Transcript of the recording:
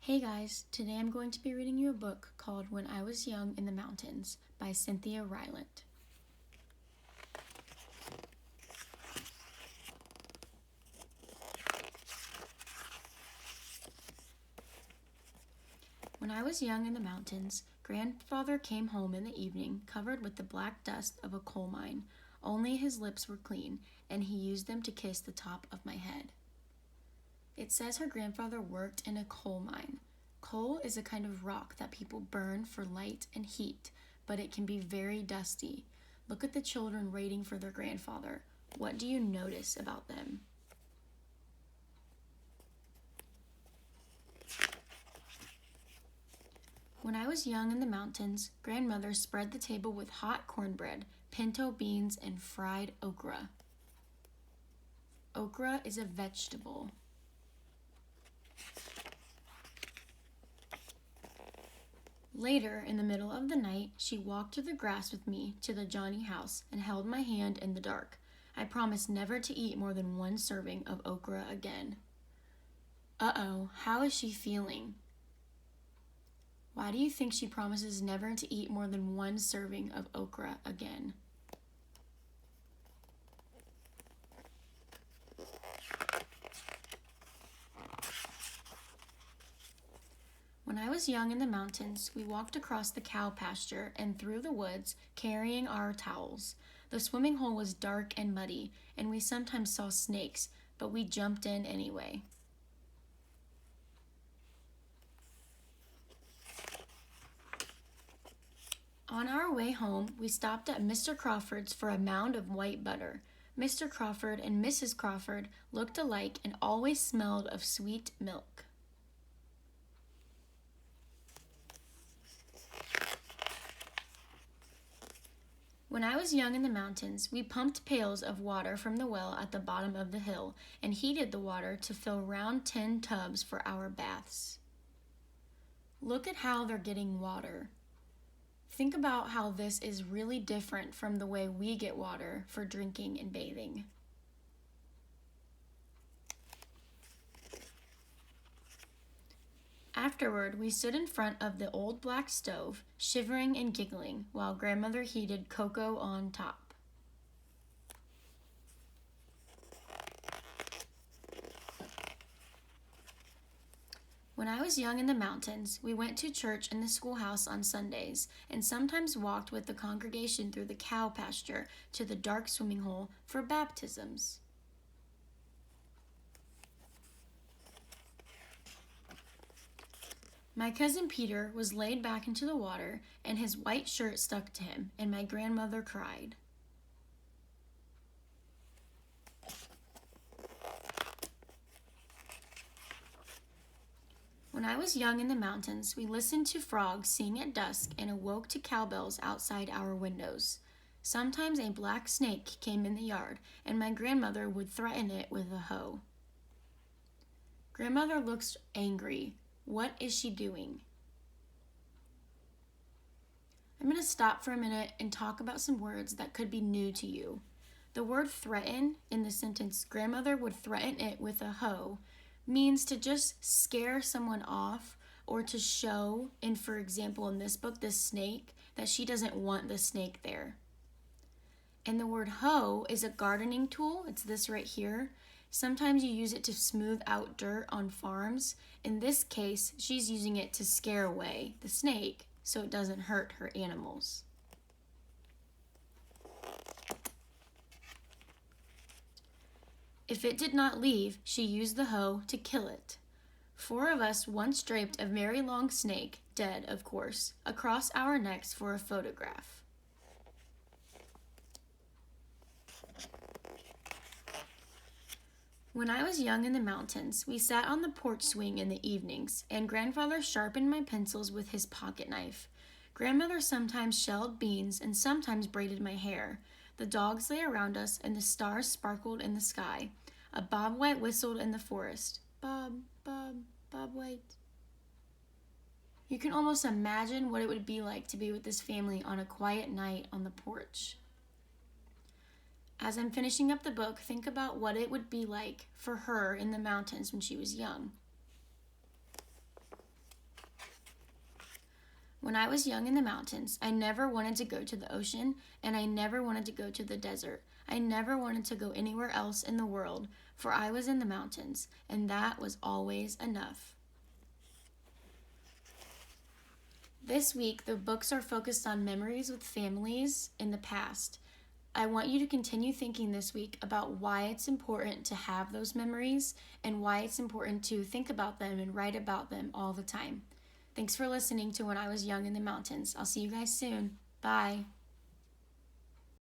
Hey guys, today I'm going to be reading you a book called When I Was Young in the Mountains by Cynthia Rylant. When I was young in the mountains, Grandfather came home in the evening covered with the black dust of a coal mine. Only his lips were clean, and he used them to kiss the top of my head. It says her grandfather worked in a coal mine. Coal is a kind of rock that people burn for light and heat, but it can be very dusty. Look at the children waiting for their grandfather. What do you notice about them? When I was young in the mountains, Grandmother spread the table with hot cornbread, pinto beans, and fried okra. Okra is a vegetable. Later, in the middle of the night, she walked through the grass with me to the Johnny house and held my hand in the dark. I promised never to eat more than one serving of okra again. Uh-oh, how is she feeling? Why do you think she promises never to eat more than one serving of okra again? When I was young in the mountains, we walked across the cow pasture and through the woods carrying our towels. The swimming hole was dark and muddy, and we sometimes saw snakes, but we jumped in anyway. On our way home, we stopped at Mr. Crawford's for a mound of white butter. Mr. Crawford and Mrs. Crawford looked alike and always smelled of sweet milk. When I was young in the mountains, we pumped pails of water from the well at the bottom of the hill and heated the water to fill round tin tubs for our baths. Look at how they're getting water. Think about how this is really different from the way we get water for drinking and bathing. Afterward, we stood in front of the old black stove, shivering and giggling, while Grandmother heated cocoa on top. When I was young in the mountains, we went to church in the schoolhouse on Sundays and sometimes walked with the congregation through the cow pasture to the dark swimming hole for baptisms. My cousin Peter was laid back into the water, and his white shirt stuck to him, and my grandmother cried. When I was young in the mountains, we listened to frogs sing at dusk and awoke to cowbells outside our windows. Sometimes a black snake came in the yard, and my grandmother would threaten it with a hoe. Grandmother looks angry. What is she doing? I'm going to stop for a minute and talk about some words that could be new to you. The word threaten in the sentence, Grandmother would threaten it with a hoe, means to just scare someone off or to show, and for example in this book, this snake, that she doesn't want the snake there. And the word hoe is a gardening tool. It's this right here. Sometimes you use it to smooth out dirt on farms. In this case, she's using it to scare away the snake so it doesn't hurt her animals. If it did not leave, she used the hoe to kill it. 4 of us once draped a very long snake, dead of course, across our necks for a photograph. When I was young in the mountains, we sat on the porch swing in the evenings, and Grandfather sharpened my pencils with his pocket knife. Grandmother sometimes shelled beans and sometimes braided my hair. The dogs lay around us, and the stars sparkled in the sky. A bobwhite whistled in the forest. Bob, Bob, Bobwhite. You can almost imagine what it would be like to be with this family on a quiet night on the porch. As I'm finishing up the book, think about what it would be like for her in the mountains when she was young. When I was young in the mountains, I never wanted to go to the ocean, and I never wanted to go to the desert. I never wanted to go anywhere else in the world, for I was in the mountains, and that was always enough. This week, the books are focused on memories with families in the past. I want you to continue thinking this week about why it's important to have those memories and why it's important to think about them and write about them all the time. Thanks for listening to When I Was Young in the Mountains. I'll see you guys soon. Bye.